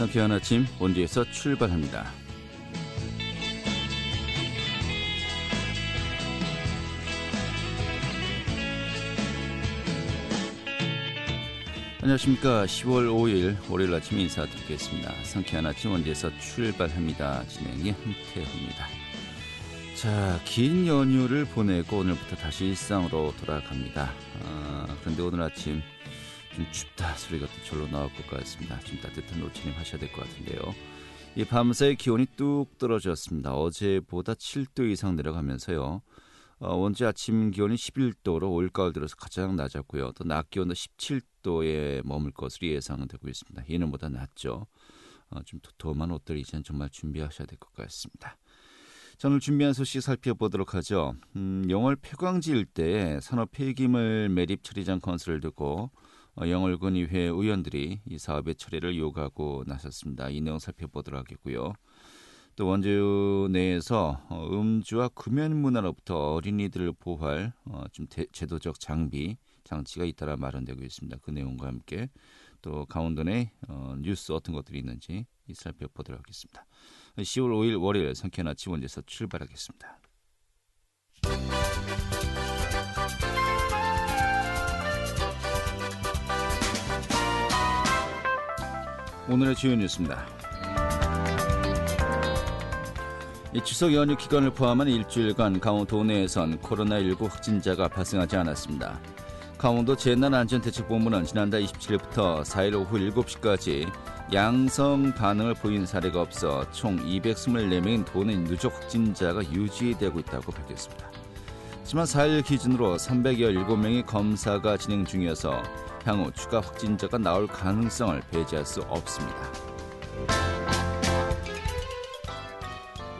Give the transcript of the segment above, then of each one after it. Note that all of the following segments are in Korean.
상쾌한 아침 본디에서 출발합니다. 안녕하십니까. 10월 5일 월요일 아침 인사드리겠습니다. 상쾌한 아침 본디에서 출발합니다. 진행의 함태호입니다. 자, 긴 연휴를 보내고 오늘부터 다시 일상으로 돌아갑니다. 그런데 오늘 아침 좀 춥다 소리가 또 절로 나올 것 같습니다. 좀 따뜻한 옷차림 하셔야 될 것 같은데요. 이 밤사이 기온이 뚝 떨어졌습니다. 어제보다 7도 이상 내려가면서요. 원주 아침 기온이 11도로 올가을 들어서 가장 낮았고요. 또 낮 기온도 17도에 머물 것으로 예상되고 있습니다. 예년보다 낮죠. 좀 도톰한 옷들 이제는 정말 준비하셔야 될 것 같습니다. 자, 오늘 준비한 소식 살펴보도록 하죠. 영월 폐광지 일대에 산업 폐기물 매립 처리장 건설을 두고 영월군의회 의원들이 이 사업의 처리를 요구하고 나섰습니다. 이 내용 살펴보도록 하겠고요. 또 원주 내에서 음주와 금연 문화로부터 어린이들을 보호할 좀 제도적 장치가 잇따라 마련되고 있습니다. 그 내용과 함께 또 강원도 내 뉴스 어떤 것들이 있는지 살펴보도록 하겠습니다. 10월 5일 월요일 상쾌한 아침 원주에서 출발하겠습니다. 오늘의 주요 뉴스입니다. 이 추석 연휴 기간을 포함한 일주일간 강원도 내에선 코로나19 확진자가 발생하지 않았습니다. 강원도 재난안전대책본부는 지난달 27일부터 4일 오후 7시까지 양성 반응을 보인 사례가 없어 총 224명인 도내 누적 확진자가 유지되고 있다고 밝혔습니다. 하지만 4일 기준으로 317명의 검사가 진행 중이어서 향후 추가 확진자가 나올 가능성을 배제할 수 없습니다.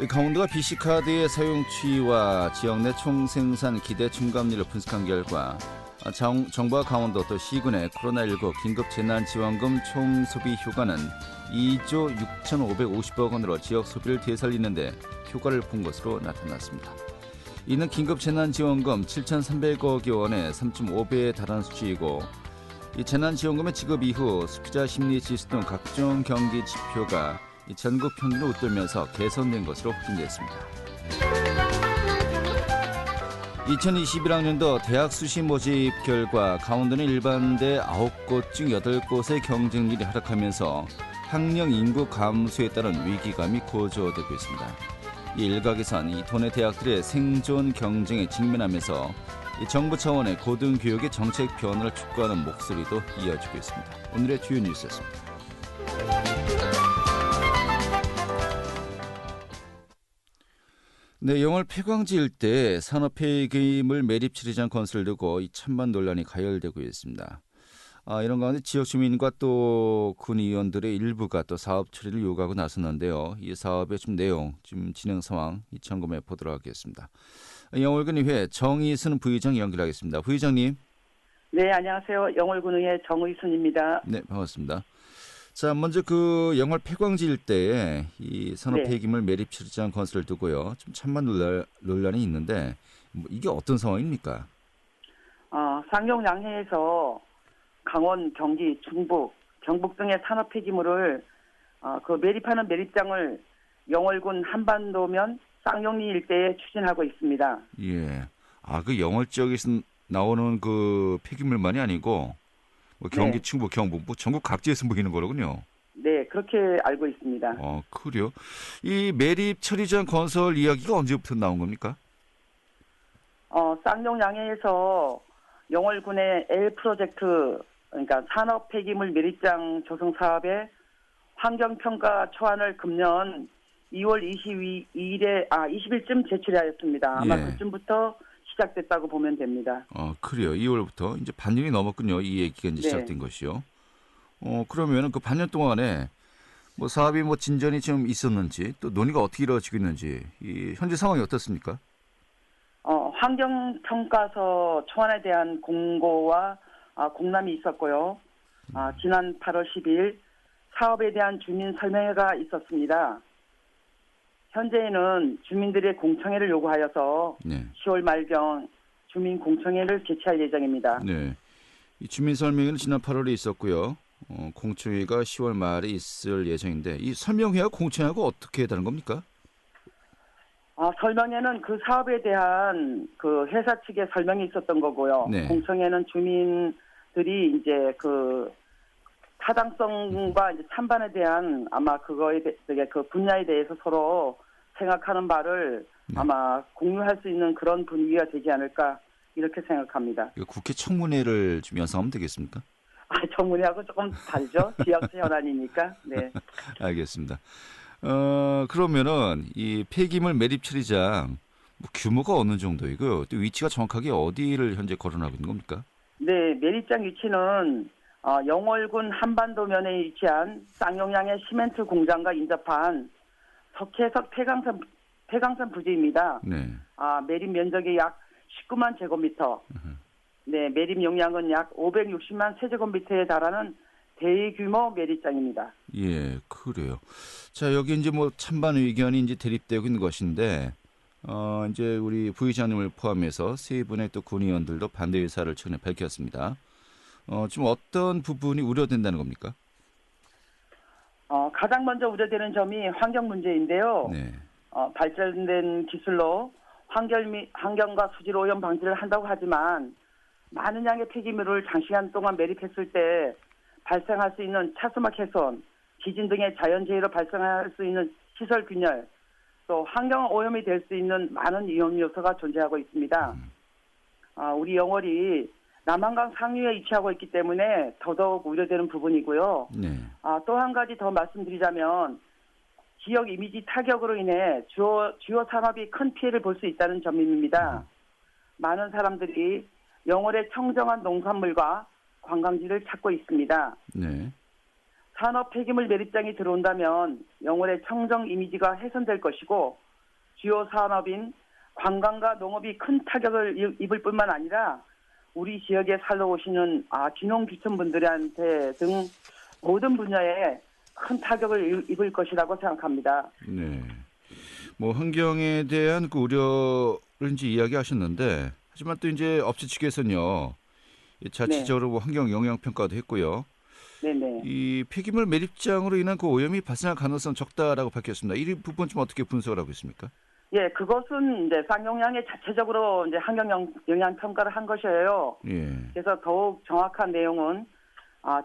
강원도가 BC카드의 사용 추이와 지역 내 총생산 기대 충감률을 분석한 결과 정부와 강원도 또 시군의 코로나19 긴급재난지원금 총소비 효과는 2조 6,550억 원으로 지역 소비를 되살리는 데 효과를 본 것으로 나타났습니다. 이는 긴급재난지원금 7,300억 원의 3.5배에 달하는 수치이고 이 재난지원금의 지급 이후 소비자 심리 지수 등 각종 경기 지표가 전국 평균을 웃돌면서 개선된 것으로 확인됐습니다. 2021학년도 대학 수시 모집 결과 강원도는 일반대 9곳 중 8곳의 경쟁률이 하락하면서 학령 인구 감소에 따른 위기감이 고조되고 있습니다. 이 일각에선 이 도내 대학들의 생존 경쟁에 직면하면서 이 정부 차원의 고등교육의 정책 변화를 촉구하는 목소리도 이어지고 있습니다. 오늘의 주요 뉴스였습니다. 네, 영월 폐광지 일대에 산업 폐기물 매립 처리장 건설을 두고 이 찬반 논란이 가열되고 있습니다. 이런 가운데 지역 주민과 또 군의원들의 일부가 또 사업 처리를 요구하고 나섰는데요. 이 사업의 좀 내용, 지금 진행 상황 점검해 보도록 하겠습니다. 영월군의회 정의순 부의장 연결하겠습니다. 부의장님. 네, 안녕하세요. 영월군의회 정의순입니다. 네, 반갑습니다. 자, 먼저 그 영월 폐광지 일대에 이 산업 폐기물 매립 처리장 건설을 두고요. 좀 찬반 논란이 있는데 이게 어떤 상황입니까? 상용 양해에서 강원, 경기, 중북, 경북 등의 산업 폐기물을 그 매립하는 매립장을 영월군 한반도면 쌍용리 일대에 추진하고 있습니다. 예. 그 영월 지역에서 나오는 그 폐기물만이 아니고 경기, 네. 충북, 경북, 전국 각지에서 보이는 거로군요. 네, 그렇게 알고 있습니다. 그래요? 이 매립 처리장 건설 이야기가 언제부터 나온 겁니까? 쌍용 양해에서 영월군의 L 프로젝트, 그러니까 산업 폐기물 매립장 조성 사업의 환경평가 초안을 금년 2월 20일쯤 제출하였습니다. 아마 그쯤부터 시작됐다고 보면 됩니다. 그래요. 2월부터 이제 반년이 넘었군요. 이 얘기가 이제 시작된 것이요. 그러면 그 반년 동안에 사업이 진전이 좀 있었는지 또 논의가 어떻게 이루어지고 있는지 이 현재 상황이 어떻습니까? 환경평가서 초안에 대한 공고와 공람이 있었고요. 지난 8월 10일 사업에 대한 주민 설명회가 있었습니다. 현재는 주민들의 공청회를 요구하여서 10월 말경 주민 공청회를 개최할 예정입니다. 네, 이 주민 설명회는 지난 8월에 있었고요. 공청회가 10월 말에 있을 예정인데 이 설명회하고 공청회하고 어떻게 다른 겁니까? 설명회는 그 사업에 대한 그 회사 측의 설명이 있었던 거고요. 네. 공청회는 주민들이 이제 그 타당성과 이제 찬반에 대한 아마 그거에 그 분야에 대해서 서로 생각하는 바를 아마 공유할 수 있는 그런 분위기가 되지 않을까 이렇게 생각합니다. 국회 청문회를 좀 연상하면 되겠습니까? 청문회하고 조금 다르죠. 지역 현안이니까. 네. 알겠습니다. 그러면은 이 폐기물 매립 처리장 규모가 어느 정도이고요? 또 위치가 정확하게 어디를 현재 거론하고 있는 겁니까? 네, 매립장 위치는 영월군 한반도면에 위치한 쌍용양의 시멘트 공장과 인접한 석회석 폐강산 부지입니다. 네. 매립 면적이 약 19만 제곱미터. 네, 매립 용량은 약 560만 세제곱미터에 달하는 대규모 매립장입니다. 예, 그래요. 자, 여기 이제 뭐 찬반 의견이 이제 대립되고 있는 것인데, 이제 우리 부의장님을 포함해서 세 분의 또 군의원들도 반대 의사를 최근에 밝혔습니다. 지금 어떤 부분이 우려된다는 겁니까? 가장 먼저 우려되는 점이 환경 문제인데요. 네. 발전된 기술로 환경과 수질 오염 방지를 한다고 하지만 많은 양의 폐기물을 장시간 동안 매립했을 때 발생할 수 있는 차수막 훼손, 지진 등의 자연재해로 발생할 수 있는 시설 균열, 또 환경 오염이 될 수 있는 많은 위험 요소가 존재하고 있습니다. 우리 영월이 남한강 상류에 위치하고 있기 때문에 더더욱 우려되는 부분이고요. 네. 또 한 가지 더 말씀드리자면 지역 이미지 타격으로 인해 주요 산업이 큰 피해를 볼 수 있다는 점입니다. 많은 사람들이 영월의 청정한 농산물과 관광지를 찾고 있습니다. 네. 산업 폐기물 매립장이 들어온다면 영월의 청정 이미지가 훼손될 것이고 주요 산업인 관광과 농업이 큰 타격을 입을 뿐만 아니라 우리 지역에 살러 오시는 귀농귀촌분들한테 등 모든 분야에 큰 타격을 입을 것이라고 생각합니다. 네. 뭐 환경에 대한 그 우려를 이제 이야기하셨는데, 하지만 또 이제 업체 측에서는요, 자체적으로 환경 영향 평가도 했고요. 네네. 이 폐기물 매립장으로 인한 그 오염이 발생할 가능성 적다라고 밝혔습니다. 이 부분 좀 어떻게 분석을 하고 있습니까? 예, 그것은 이제 쌍용양에 자체적으로 이제 환경 영향 평가를 한 것이에요. 예. 그래서 더욱 정확한 내용은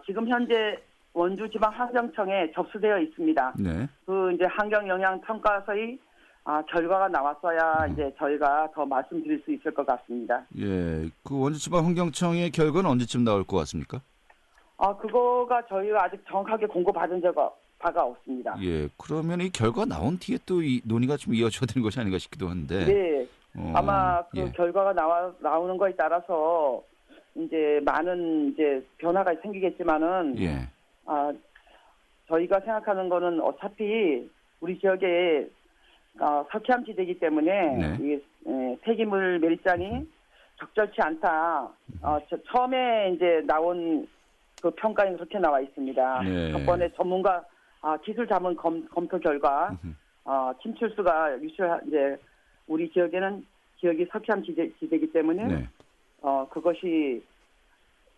지금 현재 원주지방환경청에 접수되어 있습니다. 네. 그 이제 환경 영향 평가서의 결과가 나왔어야 이제 저희가 더 말씀드릴 수 있을 것 같습니다. 예. 그 원주지방환경청의 결과는 언제쯤 나올 것 같습니까? 그거가 저희가 아직 정확하게 공고받은 바가 없습니다. 예. 그러면 이 결과 나온 뒤에 또 이 논의가 좀 이어져야 되는 것이 아닌가 싶기도 한데. 네. 아마 그 예. 결과가 나오는 거에 따라서 이제 많은 이제 변화가 생기겠지만은 예. 저희가 생각하는 거는 어차피 우리 지역에 석회암 지대이기 때문에 네. 이 폐기물 매립장이 적절치 않다. 처음에 이제 나온 그 평가에 그렇게 나와 있습니다. 네. 첫 번에 전문가 기술 자문 검토 결과 침출수가 이제 우리 지역이 석회암 지대이기 때문에 네. 그것이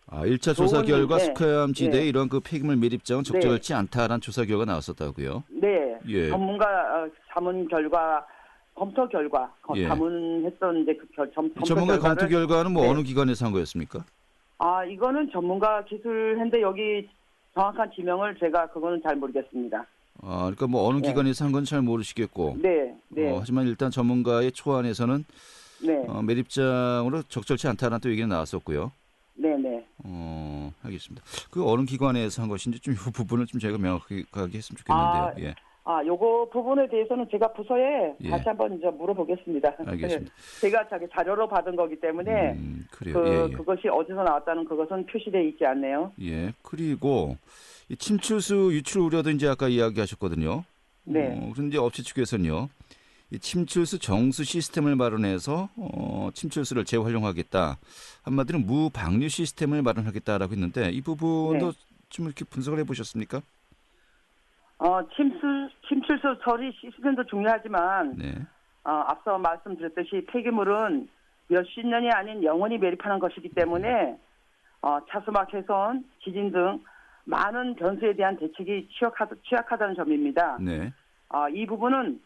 1차 조사 결과 네. 석회암 지대의 네. 이런 그 폐기물 매립장은 적절치 않다라는 조사 결과 나왔었다고요. 네. 예. 전문가 자문 결과 검토 결과 예. 자문했던 이제 그 검토 전문가 검토 결과를 결과는 뭐 네. 어느 기관에서 한 거였습니까? 이거는 전문가 기술인데 여기 정확한 지명을 제가 그거는 잘 모르겠습니다. 그러니까 뭐 어느 네. 기관에서 한 건 잘 모르시겠고. 네. 네. 하지만 일단 전문가의 초안에서는 네. 매립장으로 적절치 않다는 또 얘기가 나왔었고요. 네, 네. 알겠습니다. 그 어느 기관에서 한 것인지 좀 이 부분을 좀 제가 명확하게 했으면 좋겠는데요. 예. 요거 부분에 대해서는 제가 부서에 예. 다시 한번 이제 물어보겠습니다. 알겠습니다. 제가 자기 자료로 받은 거기 때문에 그래요. 그것이 어디서 나왔다는 그것은 표시되어 있지 않네요. 예. 그리고 이 침출수 유출 우려도 이제 아까 이야기하셨거든요. 네. 그런데 업체 측에서는요. 이 침출수 정수 시스템을 마련해서 침출수를 재활용하겠다. 한마디로 무방류 시스템을 마련하겠다라고 했는데 이 부분도 좀 이렇게 분석을 해보셨습니까? 침출수 처리 시스템도 중요하지만 네. 앞서 말씀드렸듯이 폐기물은 몇십 년이 아닌 영원히 매립하는 것이기 때문에 차수막 훼손, 지진 등 많은 변수에 대한 대책이 취약하다는 점입니다. 네. 이 부분은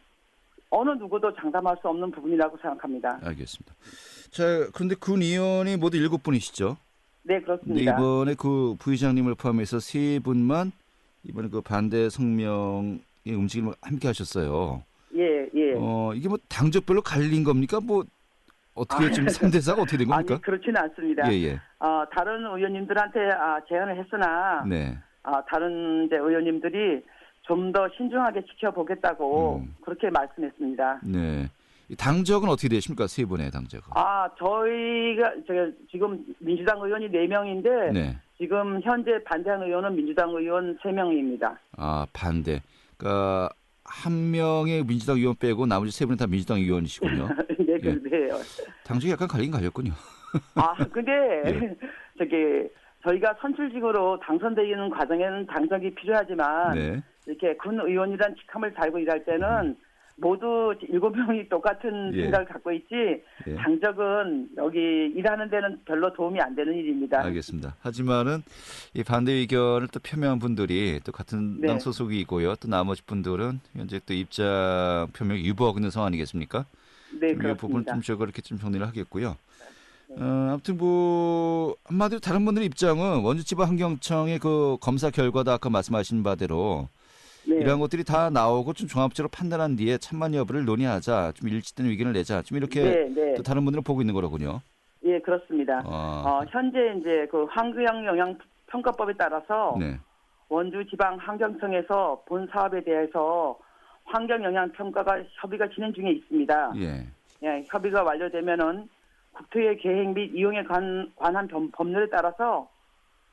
어느 누구도 장담할 수 없는 부분이라고 생각합니다. 알겠습니다. 자, 그런데 군 의원이 모두 7분이시죠? 네, 근데 그렇습니다. 이번에 그 부의장님을 포함해서 3분만 이번에 그 반대 성명의 움직임을 함께 하셨어요. 예, 예. 이게 뭐 당적별로 갈린 겁니까? 뭐 어떻게 지금 3대4가 어떻게 된 겁니까? 아니, 그렇지는 않습니다. 예, 예. 다른 의원님들한테 제안을 했으나 네. 다른 이제 의원님들이 좀 더 신중하게 지켜보겠다고 그렇게 말씀했습니다. 네. 이 당적은 어떻게 되십니까? 3분의 당적은. 제가 지금 민주당 의원이 4명인데 네. 지금 현재 반대한 의원은 민주당 의원 3명입니다. 반대. 그러니까 한 명의 민주당 의원 빼고 나머지 3분은 다 민주당 의원이시군요. 네, 예. 그래요. 당적이 약간 갈린 갈렸군요. 근데 예. 저희가 선출직으로 당선되는 과정에는 당적이 필요하지만 네. 이렇게 군 의원이란 직함을 달고 일할 때는 모두 7명이 똑같은 예. 생각을 갖고 있지 예. 당적은 여기 일하는 데는 별로 도움이 안 되는 일입니다. 알겠습니다. 하지만은 이 반대 의견을 또 표명한 분들이 또 같은 네. 당 소속이고요. 또 나머지 분들은 현재 또 입장 표명 유보하고 있는 상황 아니겠습니까? 네, 이 부분 그렇습니다. 좀 저거 이렇게 좀 정리를 하겠고요. 아무튼 뭐 한마디로 다른 분들의 입장은 원주지방환경청의 그 검사 결과다 아까 말씀하신 바대로 네. 이러한 것들이 다 나오고 좀 종합적으로 판단한 뒤에 찬반 여부를 논의하자, 좀 일치되는 의견을 내자, 좀 이렇게 네. 또 다른 분들은 보고 있는 거로군요. 예, 그렇습니다. 현재 이제 그 환경 영향 평가법에 따라서 네, 원주지방환경청에서 본 사업에 대해서 환경 영향 평가가 협의가 진행 중에 있습니다. 예, 예, 협의가 완료되면은 국토의 계획 및 이용에 관한 법률에 따라서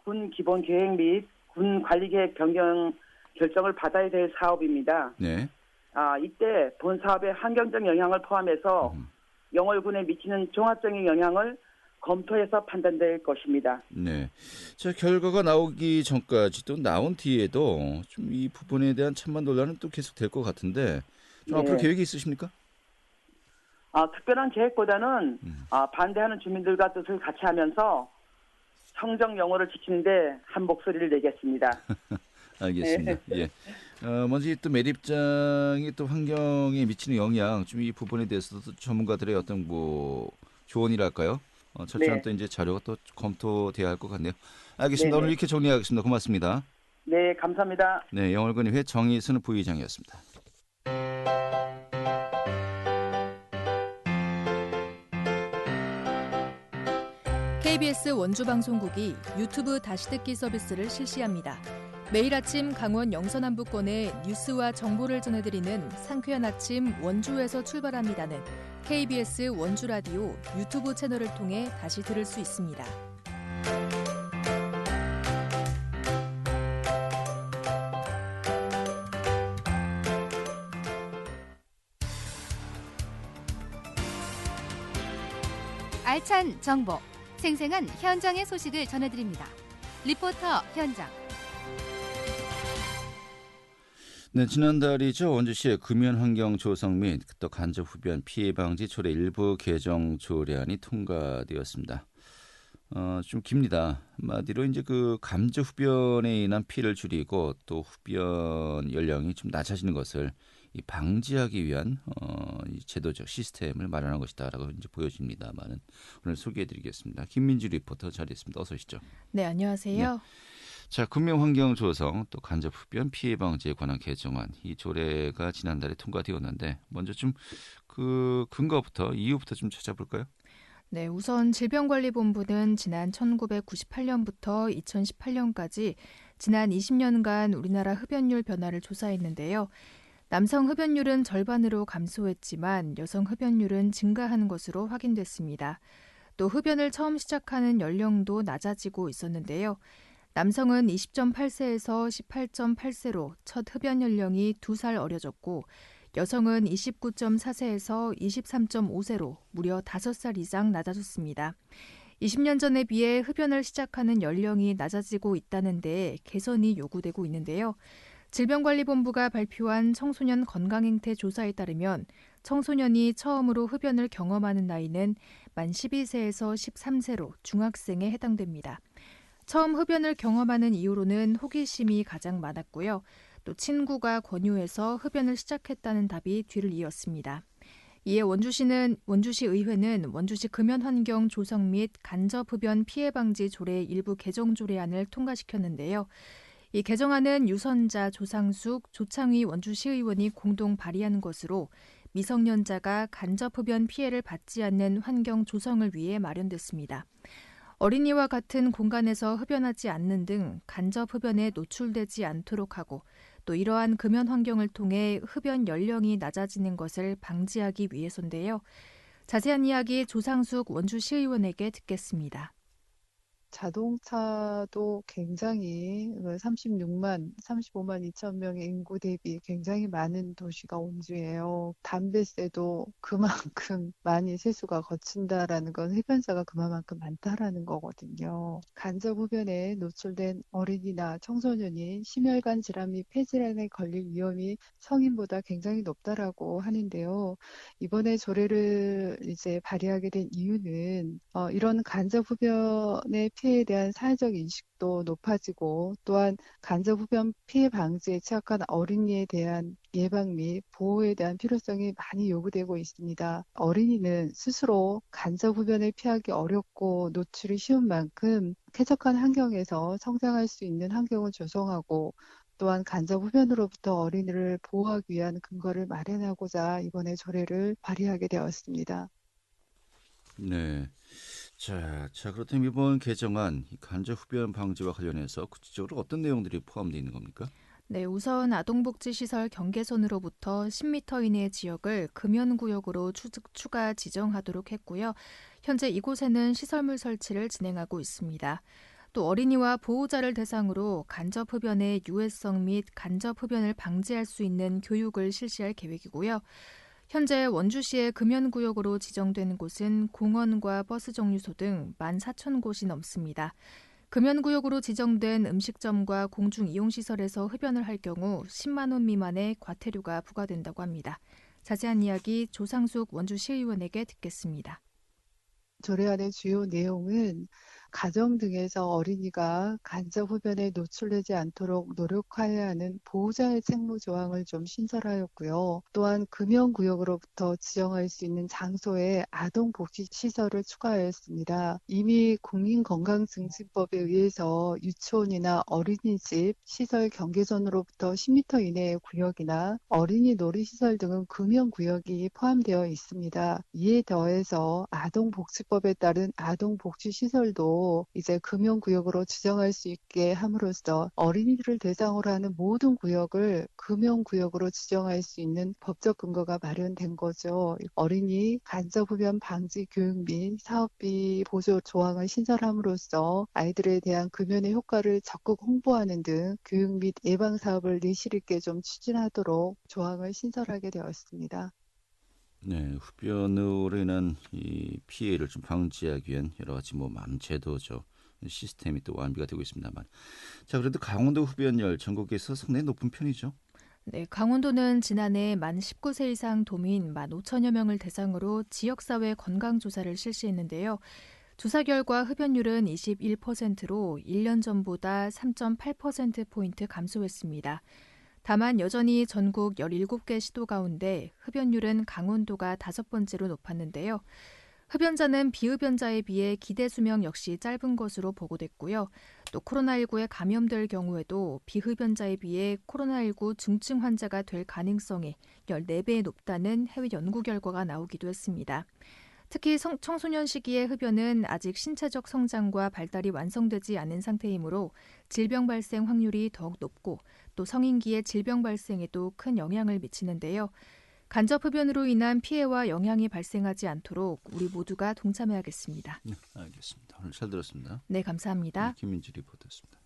군 기본 계획 및 군 관리 계획 변경 결정을 받아야 될 사업입니다. 네. 이때 본 사업의 환경적 영향을 포함해서 영월군에 미치는 종합적인 영향을 검토해서 판단될 것입니다. 네. 자, 결과가 나오기 전까지도 나온 뒤에도 좀 이 부분에 대한 찬반 논란은 또 계속 될 것 같은데 좀 네. 앞으로 계획이 있으십니까? 특별한 계획보다는 반대하는 주민들과 뜻을 같이 하면서 청정 영월을 지키는데 한 목소리를 내겠습니다. 알겠습니다. 예. 먼저 또 매립장이 또 환경에 미치는 영향, 좀 이 부분에 대해서도 전문가들의 어떤 뭐 조언이랄까요? 철저한 네. 또 이제 자료가 또 검토돼야 할 것 같네요. 알겠습니다. 네네. 오늘 이렇게 정리하겠습니다. 고맙습니다. 네, 감사합니다. 네, 영월군의회 정의순 부의장이었습니다. KBS 원주방송국이 유튜브 다시 듣기 서비스를 실시합니다. 매일 아침 강원 영서남부권의 뉴스와 정보를 전해드리는 상쾌한 아침 원주에서 출발합니다는 KBS 원주라디오 유튜브 채널을 통해 다시 들을 수 있습니다. 알찬 정보, 생생한 현장의 소식을 전해드립니다. 리포터 현장. 네, 지난달이죠. 원주시의 금연환경 조성 및 또 간접 흡연 피해 방지 조례 일부 개정 조례안이 통과되었습니다. 좀 깁니다. 한마디로 이제 그 간접 흡연에 인한 피해를 줄이고 또 흡연 연령이 좀 낮아지는 것을 이 방지하기 위한 이 제도적 시스템을 마련한 것이다라고 이제 보여집니다만은 오늘 소개해드리겠습니다. 김민주 리포터 자리했습니다. 어서 오시죠. 네, 안녕하세요. 네. 자, 금연환경 조성 또 간접 흡연 피해 방지에 관한 개정안 이 조례가 지난달에 통과되었는데 먼저 좀 그 근거부터 이유부터 좀 찾아볼까요? 네, 우선 질병관리본부는 지난 1998년부터 2018년까지 지난 20년간 우리나라 흡연율 변화를 조사했는데요. 남성 흡연율은 절반으로 감소했지만 여성 흡연율은 증가한 것으로 확인됐습니다. 또 흡연을 처음 시작하는 연령도 낮아지고 있었는데요. 남성은 20.8세에서 18.8세로 첫 흡연 연령이 2살 어려졌고 여성은 29.4세에서 23.5세로 무려 5살 이상 낮아졌습니다. 20년 전에 비해 흡연을 시작하는 연령이 낮아지고 있다는 데 개선이 요구되고 있는데요. 질병관리본부가 발표한 청소년 건강행태 조사에 따르면 청소년이 처음으로 흡연을 경험하는 나이는 만 12세에서 13세로 중학생에 해당됩니다. 처음 흡연을 경험하는 이후로는 호기심이 가장 많았고요. 또 친구가 권유해서 흡연을 시작했다는 답이 뒤를 이었습니다. 이에 원주시 의회는 원주시 금연 환경 조성 및 간접 흡연 피해 방지 조례 일부 개정 조례안을 통과시켰는데요. 이 개정안은 유선자, 조상숙, 조창휘 원주시의원이 공동 발의한 것으로 미성년자가 간접 흡연 피해를 받지 않는 환경 조성을 위해 마련됐습니다. 어린이와 같은 공간에서 흡연하지 않는 등 간접 흡연에 노출되지 않도록 하고 또 이러한 금연 환경을 통해 흡연 연령이 낮아지는 것을 방지하기 위해서인데요. 자세한 이야기 조상숙 원주시의원에게 듣겠습니다. 자동차도 굉장히 35만 2천 명의 인구 대비 굉장히 많은 도시가 원주예요. 담배세도 그만큼 많이 세수가 거친다라는 건 흡연자가 그만큼 많다라는 거거든요. 간접 흡연에 노출된 어린이나 청소년이 심혈관 질환 및 폐질환에 걸릴 위험이 성인보다 굉장히 높다라고 하는데요. 이번에 조례를 이제 발의하게 된 이유는 이런 간접 흡연의 피해에 대한 사회적 인식도 높아지고 또한 간접 흡연 피해 방지에 취약한 어린이에 대한 예방 및 보호에 대한 필요성이 많이 요구되고 있습니다. 어린이는 스스로 간접 흡연을 피하기 어렵고 노출이 쉬운 만큼 쾌적한 환경에서 성장할 수 있는 환경을 조성하고 또한 간접 흡연으로부터 어린이를 보호하기 위한 근거를 마련하고자 이번에 조례를 발의하게 되었습니다. 네. 자, 그렇다면 이번 개정안 간접 흡연 방지와 관련해서 구체적으로 어떤 내용들이 포함되어 있는 겁니까? 네, 우선 아동복지시설 경계선으로부터 10m 이내 지역을 금연구역으로 추가 지정하도록 했고요. 현재 이곳에는 시설물 설치를 진행하고 있습니다. 또 어린이와 보호자를 대상으로 간접 흡연의 유해성 및 간접 흡연을 방지할 수 있는 교육을 실시할 계획이고요. 현재 원주시의 금연구역으로 지정된 곳은 공원과 버스 정류소 등 14,000곳이 넘습니다. 금연구역으로 지정된 음식점과 공중이용시설에서 흡연을 할 경우 10만 원 미만의 과태료가 부과된다고 합니다. 자세한 이야기 조상숙 원주시의원에게 듣겠습니다. 조례안의 주요 내용은 가정 등에서 어린이가 간접 흡연에 노출되지 않도록 노력해야 하는 보호자의 책무 조항을 좀 신설하였고요. 또한 금연구역으로부터 지정할 수 있는 장소에 아동복지시설을 추가하였습니다. 이미 국민건강증진법에 의해서 유치원이나 어린이집, 시설 경계선으로부터 10m 이내의 구역이나 어린이 놀이시설 등은 금연구역이 포함되어 있습니다. 이에 더해서 아동복지법에 따른 아동복지시설도 이제 금연구역으로 지정할 수 있게 함으로써 어린이들을 대상으로 하는 모든 구역을 금연구역으로 지정할 수 있는 법적 근거가 마련된 거죠. 어린이 간접 흡연 방지 교육 및 사업비 보조 조항을 신설함으로써 아이들에 대한 금연의 효과를 적극 홍보하는 등 교육 및 예방 사업을 내실 있게 좀 추진하도록 조항을 신설하게 되었습니다. 네, 흡연으로 인한 이 피해를 좀 방지하기 위한 여러 가지 제도죠. 시스템이 또 완비가 되고 있습니다만. 자, 그래도 강원도 흡연율 전국에서 상당히 높은 편이죠. 네, 강원도는 지난해 만 19세 이상 도민 15,000여 명을 대상으로 지역사회 건강조사를 실시했는데요. 조사 결과 흡연율은 21%로 1년 전보다 3.8%포인트 감소했습니다. 다만 여전히 전국 17개 시도 가운데 흡연율은 강원도가 5번째로 높았는데요. 흡연자는 비흡연자에 비해 기대 수명 역시 짧은 것으로 보고됐고요. 또 코로나19에 감염될 경우에도 비흡연자에 비해 코로나19 중증 환자가 될 가능성이 14배 높다는 해외 연구 결과가 나오기도 했습니다. 특히 청소년 시기의 흡연은 아직 신체적 성장과 발달이 완성되지 않은 상태이므로 질병 발생 확률이 더욱 높고 또 성인기의 질병 발생에도 큰 영향을 미치는데요. 간접 흡연으로 인한 피해와 영향이 발생하지 않도록 우리 모두가 동참해야겠습니다. 네, 알겠습니다. 오늘 잘 들었습니다. 네, 감사합니다. 네, 김민지 리포터였습니다.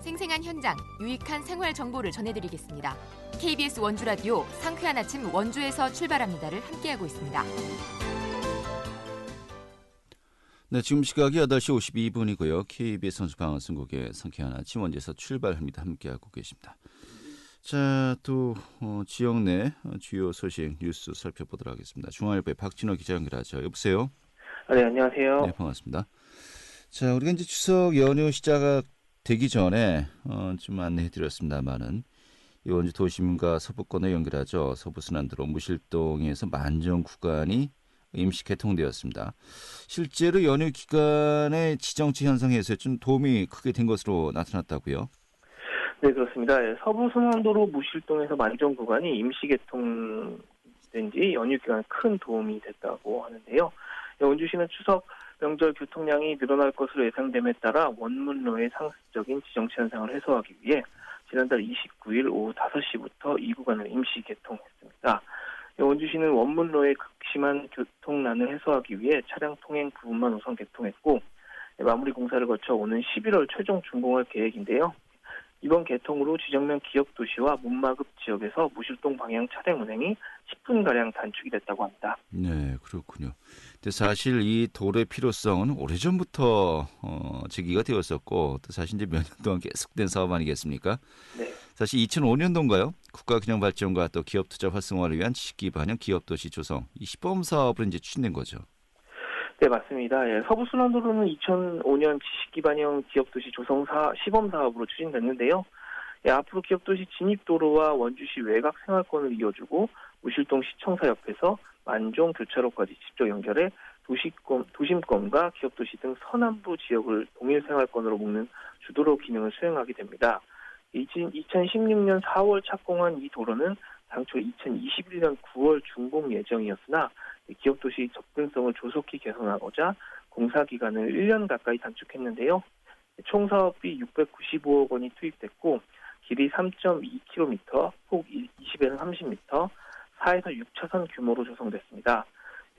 생생한 현장, 유익한 생활 정보를 전해드리겠습니다. KBS 원주라디오 상쾌한 아침 원주에서 출발합니다를 함께하고 있습니다. 네, 지금 시각이 8시 52분이고요. KBS 선수 방송국의 상쾌한 아침 원주에서 출발합니다. 함께하고 계십니다. 자, 또 지역 내 주요 소식 뉴스 살펴보도록 하겠습니다. 중앙일보의 박진호 기자 연결하죠. 여보세요? 네, 안녕하세요. 네, 반갑습니다. 자, 우리가 이제 추석 연휴 시작되기 전에 좀 안내해드렸습니다만은 이 원주 도심과 서부권을 연결하죠. 서부순환도로 무실동에서 만정 구간이 임시 개통되었습니다. 실제로 연휴 기간에 지정체 현상 해소에 좀 도움이 크게 된 것으로 나타났다고요? 네, 그렇습니다. 예, 서부순환도로 무실동에서 만정 구간이 임시 개통된 지 연휴 기간에 큰 도움이 됐다고 하는데요. 원주시는 추석 명절 교통량이 늘어날 것으로 예상됨에 따라 원문로의 상습적인 지정체 현상을 해소하기 위해 지난달 29일 오후 5시부터 이 구간을 임시 개통했습니다. 원주시는 원문로의 극심한 교통난을 해소하기 위해 차량 통행 부분만 우선 개통했고 마무리 공사를 거쳐 오는 11월 최종 준공할 계획인데요. 이번 개통으로 지정면 기업도시와 문마급 지역에서 무실동 방향 차량 운행이 10분가량 단축이 됐다고 합니다. 네, 그렇군요. 근데 사실 이 도로의 필요성은 오래전부터 제기가 되었었고 또 사실 이제 몇 년 동안 계속된 사업 아니겠습니까? 네. 사실 2005년도인가요? 국가균형발전과 또 기업투자 활성화를 위한 지식기 반영 기업도시 조성 이 시범 사업으로 이제 추진된 거죠. 네, 맞습니다. 예, 서부순환도로는 2005년 지식기반형 기업도시 조성 시범 사업으로 추진됐는데요. 예, 앞으로 기업도시 진입도로와 원주시 외곽 생활권을 이어주고 무실동 시청사 옆에서 만종 교차로까지 직접 연결해 도심권과 기업도시 등 서남부 지역을 동일 생활권으로 묶는 주도로 기능을 수행하게 됩니다. 2016년 4월 착공한 이 도로는 당초 2021년 9월 준공 예정이었으나 기업도시 접근성을 조속히 개선하고자 공사기간을 1년 가까이 단축했는데요. 총 사업비 695억 원이 투입됐고 길이 3.2km, 폭 20에서 30m, 4에서 6차선 규모로 조성됐습니다.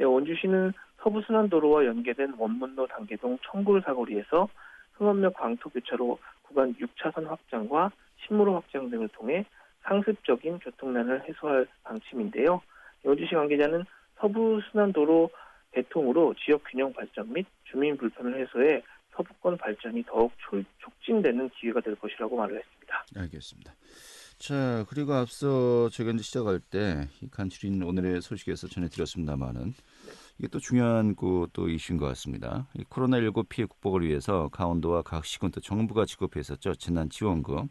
원주시는 서부순환도로와 연계된 원문로 단계동 청굴 사거리에서 흥원역 광토교차로 구간 6차선 확장과 신무로 확장 등을 통해 상습적인 교통난을 해소할 방침인데요. 원주시 관계자는 서부순환도로 개통으로 지역 균형 발전 및 주민 불편을 해소해 서부권 발전이 더욱 촉진되는 기회가 될 것이라고 말을 했습니다. 알겠습니다. 자, 그리고 앞서 저희가 이제 시작할 때 간추린 오늘의 소식에서 전해드렸습니다만은 이게 또 중요한 또 이슈인 것 같습니다. 이 코로나19 피해 극복을 위해서 강원도와 각 시군 또 정부가 지급했었죠. 재난지원금.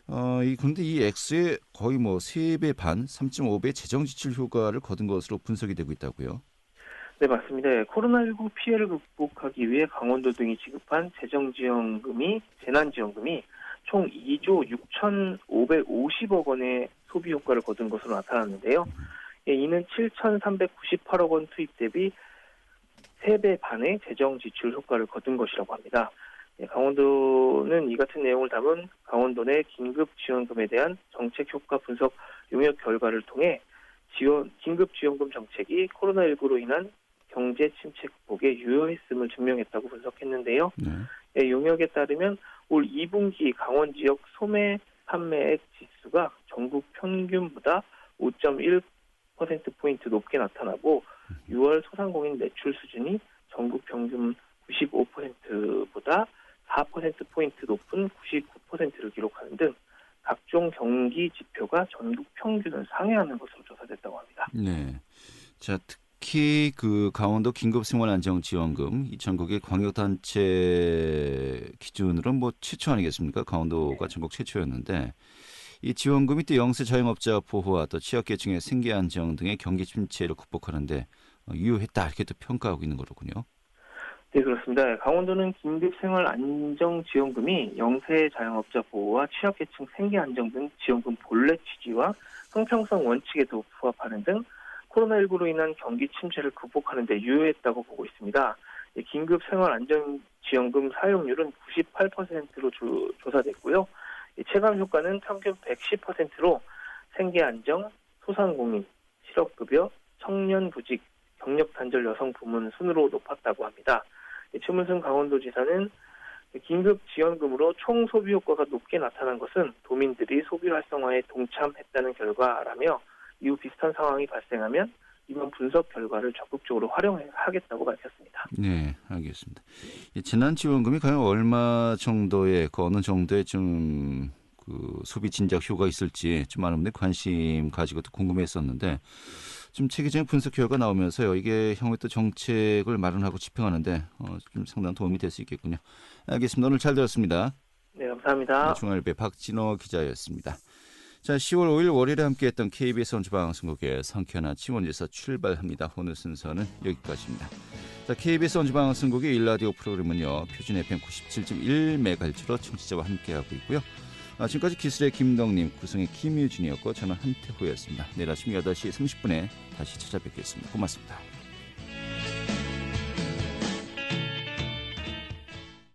그런데 이 액수의 거의 3배 반, 3.5배 재정 지출 효과를 거둔 것으로 분석이 되고 있다고요? 네, 맞습니다. 코로나19 피해를 극복하기 위해 강원도 등이 지급한 재난지원금이 총 2조 6,550억 원의 소비 효과를 거둔 것으로 나타났는데요. 이는 7,398억 원 투입 대비 3배 반의 재정 지출 효과를 거둔 것이라고 합니다. 강원도는 이 같은 내용을 담은 강원도 내 긴급지원금에 대한 정책 효과 분석 용역 결과를 통해 긴급지원금 정책이 코로나19로 인한 경제 침체 극복에 유효했음을 증명했다고 분석했는데요. 네. 용역에 따르면 올 2분기 강원 지역 소매 판매액 지수가 전국 평균보다 5.1%포인트 높게 나타나고 6월 소상공인 매출 수준이 전국 평균 95%보다 4%포인트 높은 99%를 기록하는 등 각종 경기 지표가 전국 평균을 상회하는 것으로 조사됐다고 합니다. 네. 자, 특히 강원도 긴급생활안정지원금 이 전국의 광역단체 기준으로 최초 아니겠습니까? 강원도가 전국 최초였는데 이 지원금이 또 영세 자영업자 보호와 또 취약계층의 생계 안정 등의 경기 침체를 극복하는데 유효했다 이렇게 또 평가하고 있는 거로군요. 네, 그렇습니다. 강원도는 긴급생활안정지원금이 영세 자영업자 보호와 취약계층 생계 안정 등 지원금 본래 취지와 형평성 원칙에도 부합하는 등 코로나19로 인한 경기 침체를 극복하는 데 유효했다고 보고 있습니다. 긴급생활안정지원금 사용률은 98%로 조사됐고요. 체감 효과는 평균 110%로 생계안정, 소상공인, 실업급여, 청년구직, 경력단절 여성 부문 순으로 높았다고 합니다. 최문순 강원도지사는 긴급지원금으로 총 소비 효과가 높게 나타난 것은 도민들이 소비 활성화에 동참했다는 결과라며 이후 비슷한 상황이 발생하면 이번 분석 결과를 적극적으로 활용하겠다고 밝혔습니다. 네, 알겠습니다. 이 재난지원금이 과연 얼마 정도의 어느 정도의 좀 그 소비 진작 효과가 있을지 좀 많은 분들이 관심 가지고 또 궁금했었는데 좀 체계적인 분석 결과가 나오면서요. 이게 향후에 또 정책을 마련하고 집행하는데 좀 상당한 도움이 될 수 있겠군요. 알겠습니다. 오늘 잘 들었습니다. 네, 감사합니다. 중앙일보 박진호 기자였습니다. 자, 10월 5일 월요일에 함께했던 KBS 원주방송국의 상쾌한 아침 원주에서 출발합니다. 오늘 순서는 여기까지입니다. 자, KBS 원주방송국의 일라디오 프로그램은요. 표준 FM 97.1MHz로 청취자와 함께하고 있고요. 지금까지 기술의 김덕님, 구성의 김유진이었고 저는 한태호였습니다. 내일 아침 8시 30분에 다시 찾아뵙겠습니다. 고맙습니다.